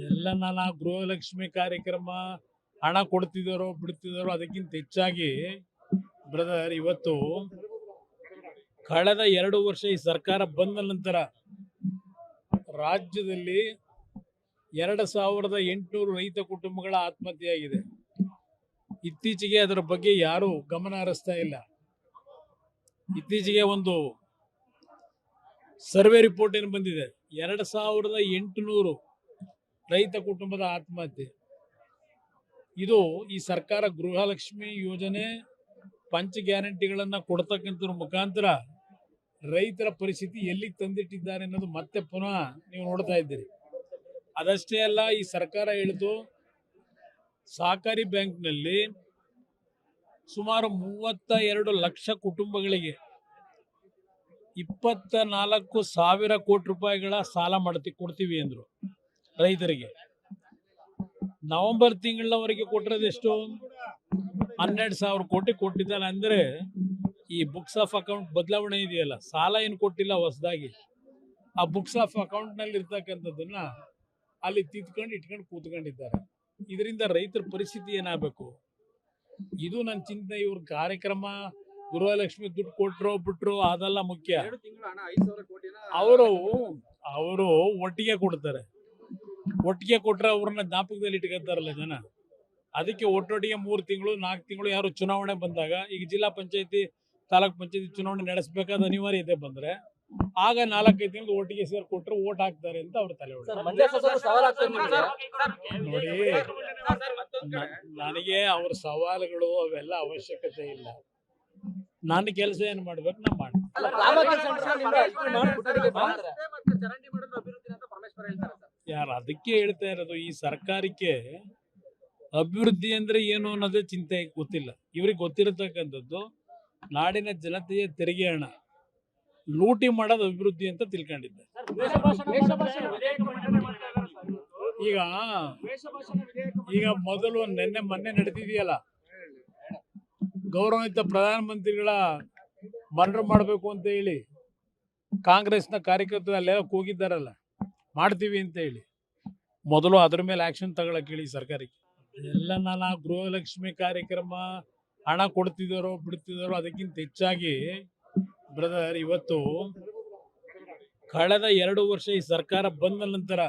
ಎಲ್ಲ ನಾನು ಗೃಹಲಕ್ಷ್ಮಿ ಕಾರ್ಯಕ್ರಮ ಹಣ ಕೊಡ್ತಿದ್ದಾರೋ ಬಿಡ್ತಿದ್ದಾರೋ ಅದಕ್ಕಿಂತ ಹೆಚ್ಚಾಗಿ ಬ್ರದರ್ ಇವತ್ತು ಕಳೆದ 2 ವರ್ಷ ಈ ಸರ್ಕಾರ ಬಂದ ನಂತರ ರಾಜ್ಯದಲ್ಲಿ 2800 ರೈತ ಕುಟುಂಬಗಳ ಆತ್ಮಹತ್ಯೆಯಾಗಿದೆ. ಇತ್ತೀಚೆಗೆ ಅದರ ಬಗ್ಗೆ ಯಾರು ಗಮನ ಹರಿಸ್ತಾ ಇಲ್ಲ. ಇತ್ತೀಚೆಗೆ ಒಂದು ಸರ್ವೆ ರಿಪೋರ್ಟ್ ಏನು ಬಂದಿದೆ, 2800 ರೈತ ಕುಟುಂಬದ ಆತ್ಮಹತ್ಯೆ. ಇದು ಈ ಸರ್ಕಾರ ಗೃಹಲಕ್ಷ್ಮಿ ಯೋಜನೆ ಪಂಚ ಗ್ಯಾರಂಟಿಗಳನ್ನ ಕೊಡ್ತಕ್ಕಂಥ ಮುಖಾಂತರ ರೈತರ ಪರಿಸ್ಥಿತಿ ಎಲ್ಲಿಗೆ ತಂದಿಟ್ಟಿದ್ದಾರೆ ಅನ್ನೋದು ಮತ್ತೆ ಪುನಃ ನೀವು ನೋಡ್ತಾ ಇದ್ದೀರಿ. ಅದಷ್ಟೇ ಅಲ್ಲ, ಈ ಸರ್ಕಾರ ಹೇಳಿತು ಸಹಕಾರಿ ಬ್ಯಾಂಕ್ನಲ್ಲಿ ಸುಮಾರು 32 ಲಕ್ಷ ಕುಟುಂಬಗಳಿಗೆ 24,000 ಕೋಟಿ ರೂಪಾಯಿಗಳ ಸಾಲ ಕೊಡ್ತೀವಿ ಅಂದ್ರು ರೈತರಿಗೆ. ನವೆಂಬರ್ ತಿಂಗಳವರೆಗೆ ಕೊಟ್ಟಿರೋದೆಷ್ಟು? 12,000 ಕೋಟಿ ಕೊಟ್ಟಿದ್ದಾರೆ. ಅಂದ್ರೆ ಈ ಬುಕ್ಸ್ ಆಫ್ ಅಕೌಂಟ್ ಬದಲಾವಣೆ ಇದೆಯಲ್ಲ, ಸಾಲ ಏನು ಕೊಟ್ಟಿಲ್ಲ ಹೊಸದಾಗಿ, ಆ ಬುಕ್ಸ್ ಆಫ್ ಅಕೌಂಟ್ ನಲ್ಲಿ ಇರ್ತಕ್ಕಂಥದ್ದನ್ನ ಅಲ್ಲಿ ತಿದ್ಕೊಂಡು ಇಟ್ಕೊಂಡು ಕೂತ್ಕೊಂಡಿದ್ದಾರೆ. ಇದರಿಂದ ರೈತರ ಪರಿಸ್ಥಿತಿ ಏನಾಗಬೇಕು? ಇದು ನನ್ನ ಚಿಂತನೆ. ಇವ್ರ ಕಾರ್ಯಕ್ರಮ ಗೃಹಲಕ್ಷ್ಮಿ ದುಡ್ಡು ಕೊಟ್ರೋ ಬಿಟ್ರು ಅದೆಲ್ಲ ಮುಖ್ಯ. ಅವರು ಒಟ್ಟಿಗೆ ಕೊಡ್ತಾರೆ. ಒಟ್ಟಿಗೆ ಕೊಟ್ರೆ ಅವ್ರನ್ನ ಜ್ಞಾಪಕದಲ್ಲಿ ಇಟ್ಕೊತಾರಲ್ಲ ಜನ. ಅದಕ್ಕೆ ಒಟ್ಟೊಟ್ಟಿಗೆ 3 ತಿಂಗಳು 4 ತಿಂಗಳು ಯಾರು ಚುನಾವಣೆ ಬಂದಾಗ, ಈಗ ಜಿಲ್ಲಾ ಪಂಚಾಯತಿ ತಾಲೂಕ್ ಪಂಚಾಯತಿ ಚುನಾವಣೆ ನಡೆಸಬೇಕಾದ ಅನಿವಾರ್ಯತೆ ಬಂದ್ರೆ ಆಗ 4-5 ತಿಂಗಳು ಒಟ್ಟಿಗೆ ಸೇರಿ ಕೊಟ್ಟರೆ ಓಟ್ ಹಾಕ್ತಾರೆ ಅಂತ ಅವ್ರ ತಲೆ ಹೊಡೆ. ನೋಡಿ, ನನಗೆ ಅವ್ರ ಸವಾಲುಗಳು ಅವೆಲ್ಲ ಅವಶ್ಯಕತೆ ಇಲ್ಲ. ನನ್ನ ಕೆಲಸ ಏನ್ ಮಾಡ್ಬೇಕು ನಾ ಮಾಡ್ತೀನಿ. ಯಾರು ಅದಕ್ಕೆ ಹೇಳ್ತಾ ಇರೋದು, ಈ ಸರ್ಕಾರಕ್ಕೆ ಅಭಿವೃದ್ಧಿ ಅಂದ್ರೆ ಏನು ಅನ್ನೋದೇ ಚಿಂತೆ ಗೊತ್ತಿಲ್ಲ. ಇವ್ರಿಗೆ ಗೊತ್ತಿರತಕ್ಕಂಥದ್ದು ನಾಡಿನ ಜನತೆಯ ತೆರಿಗೆ ಹಣ ಲೂಟಿ ಮಾಡೋದು ಅಭಿವೃದ್ಧಿ ಅಂತ ತಿಳ್ಕೊಂಡಿದ್ದೆ. ಈಗ ಮೊದಲು ಮೊನ್ನೆ ನಡೆದಿದೆಯಲ್ಲ, ಗೌರವಿತ ಪ್ರಧಾನಮಂತ್ರಿಗಳ ಮರ್ಡರ್ ಮಾಡಬೇಕು ಅಂತ ಹೇಳಿ ಕಾಂಗ್ರೆಸ್ನ ಕಾರ್ಯಕರ್ತರು ಅಲ್ಲೆಲ್ಲ ಕೂಗಿದ್ದಾರಲ್ಲ, ಮಾಡ್ತೀವಿ ಅಂತ ಹೇಳಿ. ಮೊದಲು ಅದ್ರ ಮೇಲೆ ಆಕ್ಷನ್ ತಗೊಳಕ್ ಹೇಳಿ ಸರ್ಕಾರಕ್ಕೆ. ಎಲ್ಲ ನಾನು ಗೃಹಲಕ್ಷ್ಮಿ ಕಾರ್ಯಕ್ರಮ ಹಣ ಕೊಡ್ತಿದ್ದಾರೋ ಬಿಡ್ತಿದ್ದಾರೋ ಅದಕ್ಕಿಂತ ಹೆಚ್ಚಾಗಿ ಬ್ರದರ್ ಇವತ್ತು ಕಳೆದ 2 ವರ್ಷ ಈ ಸರ್ಕಾರ ಬಂದ ನಂತರ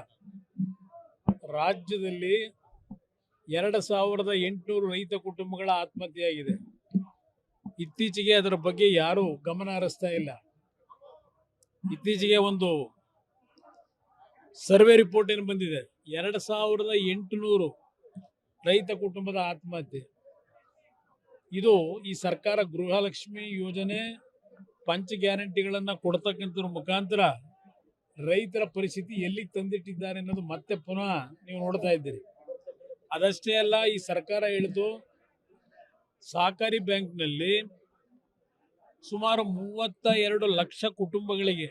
ರಾಜ್ಯದಲ್ಲಿ 2800 ರೈತ ಕುಟುಂಬಗಳ ಆತ್ಮಹತ್ಯೆಯಾಗಿದೆ. ಇತ್ತೀಚೆಗೆ ಅದರ ಬಗ್ಗೆ ಯಾರು ಗಮನ ಹರಿಸ್ತಾ ಇಲ್ಲ. ಇತ್ತೀಚೆಗೆ ಒಂದು ಸರ್ವೆ ರಿಪೋರ್ಟ್ ಏನು ಬಂದಿದೆ, 2800 ರೈತ ಕುಟುಂಬದ ಆತ್ಮಹತ್ಯೆ. ಇದು ಈ ಸರ್ಕಾರ ಗೃಹಲಕ್ಷ್ಮಿ ಯೋಜನೆ ಪಂಚ ಗ್ಯಾರಂಟಿಗಳನ್ನ ಕೊಡ್ತಕ್ಕಂಥ ಮುಖಾಂತರ ರೈತರ ಪರಿಸ್ಥಿತಿ ಎಲ್ಲಿಗೆ ತಂದಿಟ್ಟಿದ್ದಾರೆ ಅನ್ನೋದು ಮತ್ತೆ ಪುನಃ ನೀವು ನೋಡ್ತಾ ಇದ್ದೀರಿ. ಅದಷ್ಟೇ ಅಲ್ಲ, ಈ ಸರ್ಕಾರ ಹೇಳಿತು ಸಹಕಾರಿ ಬ್ಯಾಂಕ್ನಲ್ಲಿ ಸುಮಾರು 32 ಲಕ್ಷ ಕುಟುಂಬಗಳಿಗೆ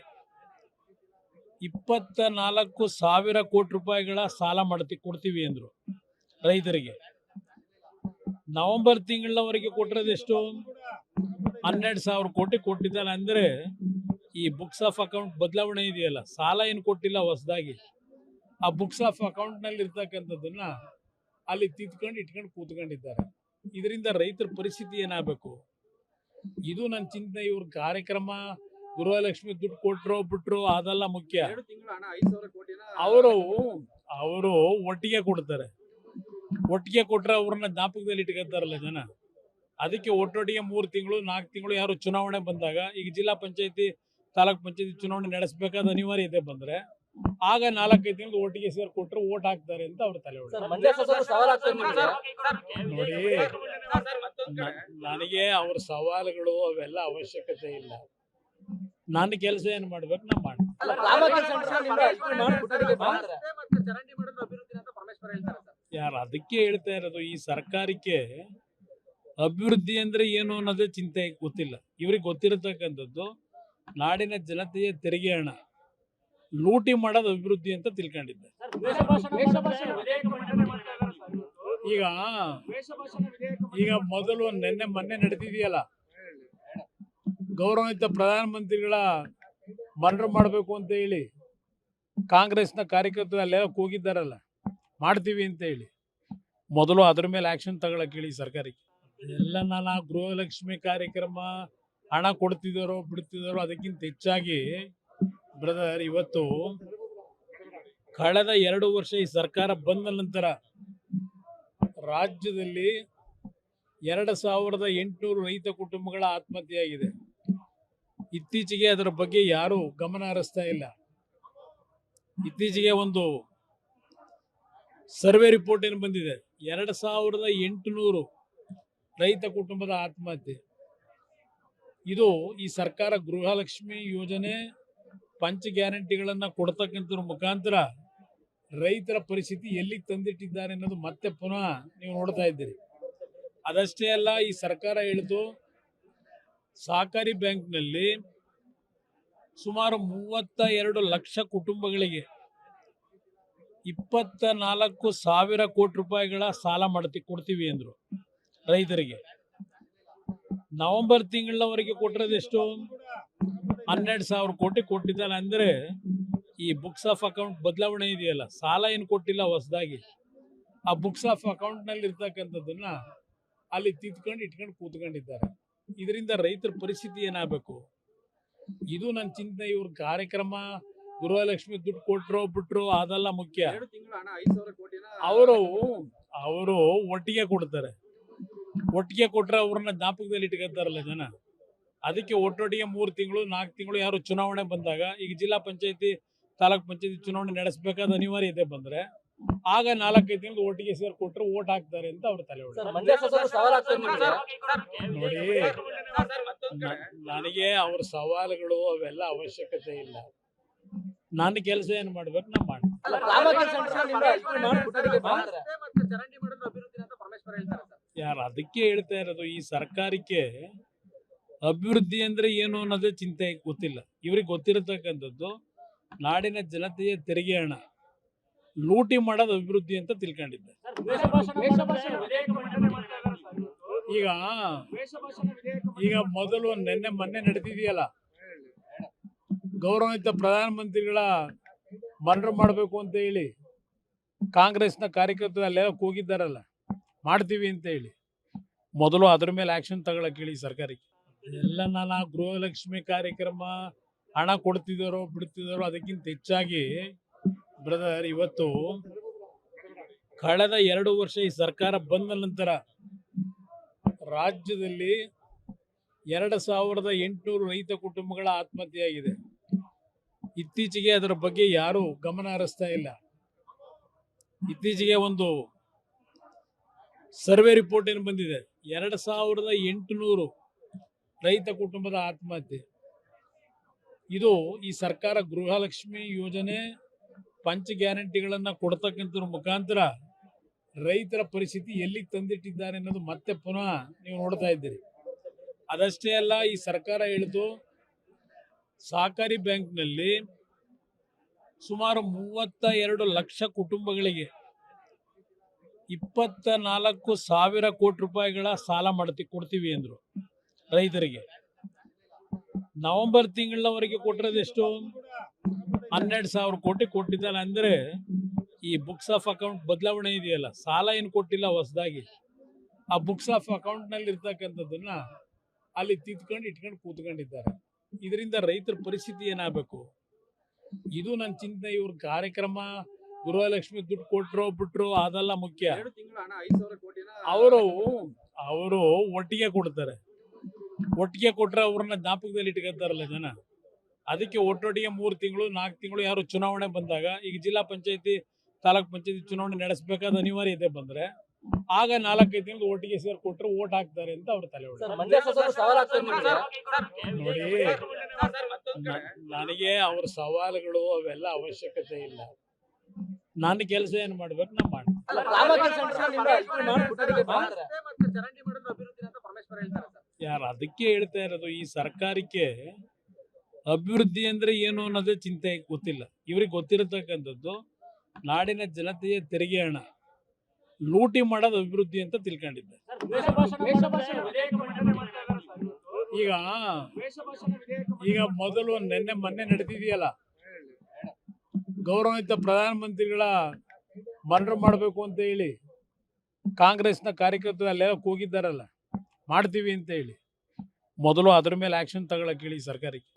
24,000 ಕೋಟಿ ರೂಪಾಯಿಗಳ ಸಾಲ ಕೊಡ್ತೀವಿ ಅಂದ್ರು ರೈತರಿಗೆ. ನವೆಂಬರ್ ತಿಂಗಳವರೆಗೆ ಕೊಟ್ಟಿರೋದೆಷ್ಟು? 12,000 ಕೋಟಿ ಕೊಟ್ಟಿದ್ದಾರೆ. ಅಂದ್ರೆ ಈ ಬುಕ್ಸ್ ಆಫ್ ಅಕೌಂಟ್ ಬದಲಾವಣೆ ಇದೆಯಲ್ಲ, ಸಾಲ ಏನು ಕೊಟ್ಟಿಲ್ಲ ಹೊಸದಾಗಿ, ಆ ಬುಕ್ಸ್ ಆಫ್ ಅಕೌಂಟ್ ನಲ್ಲಿ ಇರ್ತಕ್ಕಂಥದ್ದನ್ನ ಅಲ್ಲಿ ತಿದ್ಕೊಂಡು ಇಟ್ಕೊಂಡು ಕೂತ್ಕೊಂಡಿದ್ದಾರೆ. ಇದರಿಂದ ರೈತರ ಪರಿಸ್ಥಿತಿ ಏನಾಗಬೇಕು? ಇದು ನನ್ನ ಚಿಂತನೆ. ಇವ್ರ ಕಾರ್ಯಕ್ರಮ ಗೃಹಲಕ್ಷ್ಮಿ ದುಡ್ಡು ಕೊಟ್ರೋ ಬಿಟ್ರು ಅದೆಲ್ಲ ಮುಖ್ಯ. ಅವರು ಒಟ್ಟಿಗೆ ಕೊಡ್ತಾರೆ. ಒಟ್ಟಿಗೆ ಕೊಟ್ರೆ ಅವ್ರನ್ನ ಜ್ಞಾಪಕದಲ್ಲಿ ಇಟ್ಕೊತಾರಲ್ಲ ಜನ. ಅದಕ್ಕೆ ಒಟ್ಟೊಟ್ಟಿಗೆ 3 ತಿಂಗಳು 4 ತಿಂಗಳು ಯಾರು ಚುನಾವಣೆ ಬಂದಾಗ, ಈಗ ಜಿಲ್ಲಾ ಪಂಚಾಯತಿ ತಾಲೂಕ್ ಪಂಚಾಯತಿ ಚುನಾವಣೆ ನಡೆಸಬೇಕಾದ ಅನಿವಾರ್ಯತೆ ಬಂದ್ರೆ ಆಗ 4-5 ತಿಂಗಳು ಒಟ್ಟಿಗೆ ಸೇರಿ ಕೊಟ್ಟರೆ ಓಟ್ ಹಾಕ್ತಾರೆ ಅಂತ ಅವ್ರ ತಲೆ ಹೊಡೆ. ನೋಡಿ, ನನಗೆ ಅವ್ರ ಸವಾಲುಗಳು ಅವೆಲ್ಲ ಅವಶ್ಯಕತೆ ಇಲ್ಲ. ನನ್ನ ಕೆಲಸ ಏನ್ ಮಾಡ್ಬೇಕು ನಾ ಮಾಡ್ತೀನಿ. ಯಾರು ಅದಕ್ಕೆ ಹೇಳ್ತಾ ಇರೋದು, ಈ ಸರ್ಕಾರಕ್ಕೆ ಅಭಿವೃದ್ಧಿ ಅಂದ್ರೆ ಏನು ಅನ್ನೋದೇ ಚಿಂತೆ ಗೊತ್ತಿಲ್ಲ. ಇವ್ರಿಗೆ ಗೊತ್ತಿರತಕ್ಕಂಥದ್ದು ನಾಡಿನ ಜನತೆಯ ತೆರಿಗೆ ಹಣ ಲೂಟಿ ಮಾಡೋದು ಅಭಿವೃದ್ಧಿ ಅಂತ ತಿಳ್ಕೊಂಡಿದ್ದೆ. ಈಗ ಮೊದಲು ಮೊನ್ನೆ ನಡೆದಿದೆಯಲ್ಲ, ಗೌರವಿತ ಪ್ರಧಾನಮಂತ್ರಿಗಳ ಮರ್ಡರ್ ಮಾಡಬೇಕು ಅಂತ ಹೇಳಿ ಕಾಂಗ್ರೆಸ್ನ ಕಾರ್ಯಕರ್ತರು ಅಲ್ಲೆಲ್ಲ ಕೂಗಿದ್ದಾರಲ್ಲ, ಮಾಡ್ತೀವಿ ಅಂತ ಹೇಳಿ ಮೊದಲು ಅದ್ರ ಮೇಲೆ ಆಕ್ಷನ್ ತಗೊಳಕ್ ಹೇಳಿ ಸರ್ಕಾರಕ್ಕೆ. ಎಲ್ಲ ನಾನು ಗೃಹಲಕ್ಷ್ಮಿ ಕಾರ್ಯಕ್ರಮ ಹಣ ಕೊಡ್ತಿದ್ದಾರೋ ಬಿಡ್ತಿದ್ದಾರೋ ಅದಕ್ಕಿಂತ ಹೆಚ್ಚಾಗಿ ಬ್ರದರ್, ಇವತ್ತು ಕಳೆದ 2 ವರ್ಷ ಈ ಸರ್ಕಾರ ಬಂದ ನಂತರ ರಾಜ್ಯದಲ್ಲಿ 2800 ರೈತ ಕುಟುಂಬಗಳ ಆತ್ಮಹತ್ಯೆಯಾಗಿದೆ. ಇತ್ತೀಚೆಗೆ ಅದರ ಬಗ್ಗೆ ಯಾರು ಗಮನ ಹರಿಸ್ತಾ ಇಲ್ಲ. ಇತ್ತೀಚೆಗೆ ಒಂದು ಸರ್ವೆ ರಿಪೋರ್ಟ್ ಏನು ಬಂದಿದೆ, 2800 ರೈತ ಕುಟುಂಬದ ಆತ್ಮಹತ್ಯೆ. ಇದು ಈ ಸರ್ಕಾರ ಗೃಹಲಕ್ಷ್ಮಿ ಯೋಜನೆ ಪಂಚ ಗ್ಯಾರಂಟಿಗಳನ್ನ ಕೊಡ್ತಕ್ಕಂಥದ್ರ ಮುಖಾಂತರ ರೈತರ ಪರಿಸ್ಥಿತಿ ಎಲ್ಲಿಗೆ ತಂದಿಟ್ಟಿದ್ದಾರೆ ಅನ್ನೋದು ಮತ್ತೆ ಪುನಃ ನೀವು ನೋಡ್ತಾ ಇದ್ದೀರಿ. ಅದಷ್ಟೇ ಅಲ್ಲ, ಈ ಸರ್ಕಾರ ಹೇಳಿತು ಸಹಕಾರಿ ಬ್ಯಾಂಕ್ನಲ್ಲಿ ಸುಮಾರು 32 ಲಕ್ಷ ಕುಟುಂಬಗಳಿಗೆ 24,000 ಕೋಟಿ ರೂಪಾಯಿಗಳ ಸಾಲ ಕೊಡ್ತೀವಿ ಅಂದ್ರು ರೈತರಿಗೆ. ನವೆಂಬರ್ ತಿಂಗಳವರೆಗೆ ಕೊಟ್ಟಿರೋದು ಎಷ್ಟು? 12,000 ಕೋಟಿ ಕೊಟ್ಟಿದ್ದಾರೆ. ಅಂದ್ರೆ ಈ ಬುಕ್ಸ್ ಆಫ್ ಅಕೌಂಟ್ ಬದಲಾವಣೆ ಇದೆಯಲ್ಲ, ಸಾಲ ಏನು ಕೊಟ್ಟಿಲ್ಲ ಹೊಸದಾಗಿ, ಆ ಬುಕ್ಸ್ ಆಫ್ ಅಕೌಂಟ್ ನಲ್ಲಿ ಇರ್ತಕ್ಕಂಥದ್ದನ್ನ ಅಲ್ಲಿ ತಿದ್ಕೊಂಡು ಇಟ್ಕೊಂಡು ಕೂತ್ಕೊಂಡಿದ್ದಾರೆ. ಇದರಿಂದ ರೈತರ ಪರಿಸ್ಥಿತಿ ಏನಾಗಬೇಕು? ಇದು ನನ್ನ ಚಿಂತನೆ. ಇವ್ರ ಕಾರ್ಯಕ್ರಮ ಗೃಹಲಕ್ಷ್ಮಿ ದುಡ್ಡು ಕೊಟ್ರು ಬಿಟ್ರು ಅದೆಲ್ಲ ಮುಖ್ಯ. ಅವರು ಒಟ್ಟಿಗೆ ಕೊಡ್ತಾರೆ. ಒಟ್ಟಿಗೆ ಕೊಟ್ರೆ ಅವ್ರನ್ನ ಜ್ಞಾಪಕದಲ್ಲಿ ಇಟ್ಕೊತಾರಲ್ಲ ಜನ. ಅದಕ್ಕೆ ಒಟ್ಟೊಟ್ಟಿಗೆ 3 ತಿಂಗಳು 4 ತಿಂಗಳು ಯಾರು ಚುನಾವಣೆ ಬಂದಾಗ, ಈಗ ಜಿಲ್ಲಾ ಪಂಚಾಯತಿ ತಾಲೂಕ್ ಪಂಚಾಯತಿ ಚುನಾವಣೆ ನಡೆಸಬೇಕಾದ ಅನಿವಾರ್ಯತೆ ಬಂದ್ರೆ ಆಗ 4-5 ತಿಂಗಳು ಒಟ್ಟಿಗೆ ಸೇರಿ ಕೊಟ್ರೆ ಓಟ್ ಹಾಕ್ತಾರೆ ಅಂತ ಅವ್ರ ತಲೆ ನೋಡಿ. ನನಗೆ ಅವ್ರ ಸವಾಲುಗಳು ಅವೆಲ್ಲ ಅವಶ್ಯಕತೆ ಇಲ್ಲ. ನನ್ನ ಕೆಲಸ ಏನ್ ಮಾಡ್ಬೇಕು ನಾ ಮಾಡ್ತೀನಿ. ಯಾರು ಅದಕ್ಕೆ ಹೇಳ್ತಾ ಇರೋದು, ಈ ಸರ್ಕಾರಕ್ಕೆ ಅಭಿವೃದ್ಧಿ ಅಂದ್ರೆ ಏನು ಅನ್ನೋದೇ ಚಿಂತೆ ಗೊತ್ತಿಲ್ಲ. ಇವ್ರಿಗೆ ಗೊತ್ತಿರತಕ್ಕಂಥದ್ದು ನಾಡಿನ ಜನತೆಯ ತೆರಿಗೆ ಹಣ ಲೂಟಿ ಮಾಡೋದು ಅಭಿವೃದ್ಧಿ ಅಂತ ತಿಳ್ಕೊಂಡಿದ್ದೆ. ಈಗ ಮೊದಲು ಮೊನ್ನೆ ನಡೆದಿದೆಯಲ್ಲ, ಗೌರವಾನ್ವಿತ ಪ್ರಧಾನಮಂತ್ರಿಗಳ ಮರ್ಡರ್ ಮಾಡಬೇಕು ಅಂತ ಹೇಳಿ ಕಾಂಗ್ರೆಸ್ನ ಕಾರ್ಯಕರ್ತರು ಅಲ್ಲೆಲ್ಲ ಕೂಗಿದ್ದಾರಲ್ಲ, ಮಾಡ್ತೀವಿ ಅಂತ ಹೇಳಿ ಮೊದಲು ಅದ್ರ ಮೇಲೆ ಆಕ್ಷನ್ ತಗೊಳಕ್ ಹೇಳಿ ಸರ್ಕಾರಕ್ಕೆ. ಎಲ್ಲ ನಾನು ಗೃಹಲಕ್ಷ್ಮಿ ಕಾರ್ಯಕ್ರಮ ಹಣ ಕೊಡ್ತಿದ್ದಾರೋ ಬಿಡ್ತಿದ್ದಾರೋ ಅದಕ್ಕಿಂತ ಹೆಚ್ಚಾಗಿ ಬ್ರದರ್, ಇವತ್ತು ಕಳೆದ 2 ವರ್ಷ ಈ ಸರ್ಕಾರ ಬಂದ ನಂತರ ರಾಜ್ಯದಲ್ಲಿ 2800 ರೈತ ಕುಟುಂಬಗಳ ಆತ್ಮಹತ್ಯೆಯಾಗಿದೆ. ಇತ್ತೀಚೆಗೆ ಅದರ ಬಗ್ಗೆ ಯಾರು ಗಮನ ಹರಿಸ್ತಾ ಇಲ್ಲ. ಇತ್ತೀಚೆಗೆ ಒಂದು ಸರ್ವೆ ರಿಪೋರ್ಟ್ ಏನು ಬಂದಿದೆ, 2800 ರೈತ ಕುಟುಂಬದ ಆತ್ಮಹತ್ಯೆ. ಇದು ಈ ಸರ್ಕಾರ ಗೃಹಲಕ್ಷ್ಮಿ ಯೋಜನೆ ಪಂಚ ಗ್ಯಾರಂಟಿಗಳನ್ನ ಕೊಡ್ತಕ್ಕಂಥದ್ರ ಮುಖಾಂತರ ರೈತರ ಪರಿಸ್ಥಿತಿ ಎಲ್ಲಿಗೆ ತಂದಿಟ್ಟಿದ್ದಾರೆ ಅನ್ನೋದು ಮತ್ತೆ ಪುನಃ ನೀವು ನೋಡ್ತಾ ಇದ್ದೀರಿ. ಅದಷ್ಟೇ ಅಲ್ಲ, ಈ ಸರ್ಕಾರ ಹೇಳಿತು ಸಹಕಾರಿ ಬ್ಯಾಂಕ್ನಲ್ಲಿ ಸುಮಾರು 32 ಲಕ್ಷ ಕುಟುಂಬಗಳಿಗೆ 24,000 ಕೋಟಿ ರೂಪಾಯಿಗಳ ಸಾಲ ಕೊಡ್ತೀವಿ ಅಂದ್ರು ರೈತರಿಗೆ. ನವೆಂಬರ್ ತಿಂಗಳವರೆಗೆ ಕೊಟ್ಟಿರೋದು ಎಷ್ಟು? 12,000 ಕೋಟಿ ಕೊಟ್ಟಿದ್ದಾರೆ. ಅಂದ್ರೆ ಈ ಬುಕ್ಸ್ ಆಫ್ ಅಕೌಂಟ್ ಬದಲಾವಣೆ ಇದೆಯಲ್ಲ, ಸಾಲ ಏನು ಕೊಟ್ಟಿಲ್ಲ ಹೊಸದಾಗಿ, ಆ ಬುಕ್ಸ್ ಆಫ್ ಅಕೌಂಟ್ ನಲ್ಲಿ ಇರ್ತಕ್ಕಂಥದ್ದನ್ನ ಅಲ್ಲಿ ತಿದ್ಕೊಂಡು ಇಟ್ಕೊಂಡು ಕೂತ್ಕೊಂಡಿದ್ದಾರೆ. ಇದರಿಂದ ರೈತರ ಪರಿಸ್ಥಿತಿ ಏನಾಗಬೇಕು? ಇದು ನನ್ನ ಚಿಂತನೆ. ಇವ್ರ ಕಾರ್ಯಕ್ರಮ ಗೃಹಲಕ್ಷ್ಮಿ ದುಡ್ಡು ಕೊಟ್ರು ಬಿಟ್ರು ಅದೆಲ್ಲ ಮುಖ್ಯ. ಅವರು ಒಟ್ಟಿಗೆ ಕೊಡ್ತಾರೆ. ಒಟ್ಟಿಗೆ ಕೊಟ್ರೆ ಅವ್ರನ್ನ ಜ್ಞಾಪಕದಲ್ಲಿ ಇಟ್ಕೊತಾರಲ್ಲ ಜನ. ಅದಕ್ಕೆ ಒಟ್ಟೊಟ್ಟಿಗೆ 3 ತಿಂಗಳು 4 ತಿಂಗಳು ಯಾರು ಚುನಾವಣೆ ಬಂದಾಗ, ಈಗ ಜಿಲ್ಲಾ ಪಂಚಾಯತಿ ತಾಲೂಕ್ ಪಂಚಾಯತಿ ಚುನಾವಣೆ ನಡೆಸಬೇಕಾದ ಅನಿವಾರ್ಯತೆ ಬಂದ್ರೆ ಆಗ 4-5 ತಿಂಗಳು ಒಟ್ಟಿಗೆ ಸೇರಿ ಕೊಟ್ರೆ ಓಟ್ ಹಾಕ್ತಾರೆ ಅಂತ ಅವ್ರ ತಲೆ ನೋಡಿ. ನನಗೆ ಅವ್ರ ಸವಾಲುಗಳು ಅವೆಲ್ಲ ಅವಶ್ಯಕತೆ ಇಲ್ಲ. ನನ್ನ ಕೆಲಸ ಏನ್ ಮಾಡ್ಬೇಕು ನಾ ಮಾಡ್ತೀನಿ. ಯಾರು ಅದಕ್ಕೆ ಹೇಳ್ತಾ ಇರೋದು, ಈ ಸರ್ಕಾರಕ್ಕೆ ಅಭಿವೃದ್ಧಿ ಅಂದ್ರೆ ಏನು ಅನ್ನೋದೇ ಚಿಂತೆ ಗೊತ್ತಿಲ್ಲ. ಇವ್ರಿಗೆ ಗೊತ್ತಿರತಕ್ಕಂಥದ್ದು ನಾಡಿನ ಜನತೆಯ ತೆರಿಗೆ ಹಣ ಲೂಟಿ ಮಾಡೋದು ಅಭಿವೃದ್ಧಿ ಅಂತ ತಿಳ್ಕೊಂಡಿದ್ದೆ. ಈಗ ಮೊದಲು ಮೊನ್ನೆ ನಡೆದಿದೆಯಲ್ಲ, ಗೌರವಾನ್ವಿತ ಪ್ರಧಾನಮಂತ್ರಿಗಳ ಮರ್ಡರ್ ಮಾಡಬೇಕು ಅಂತ ಹೇಳಿ ಕಾಂಗ್ರೆಸ್ನ ಕಾರ್ಯಕರ್ತರು ಅಲ್ಲೆಲ್ಲ ಕೂಗಿದ್ದಾರಲ್ಲ, ಮಾಡ್ತೀವಿ ಅಂತ ಹೇಳಿ. ಮೊದಲು ಅದ್ರ ಮೇಲೆ ಆಕ್ಷನ್ ತಗೊಳಕ್ ಹೇಳಿ ಸರ್ಕಾರಕ್ಕೆ.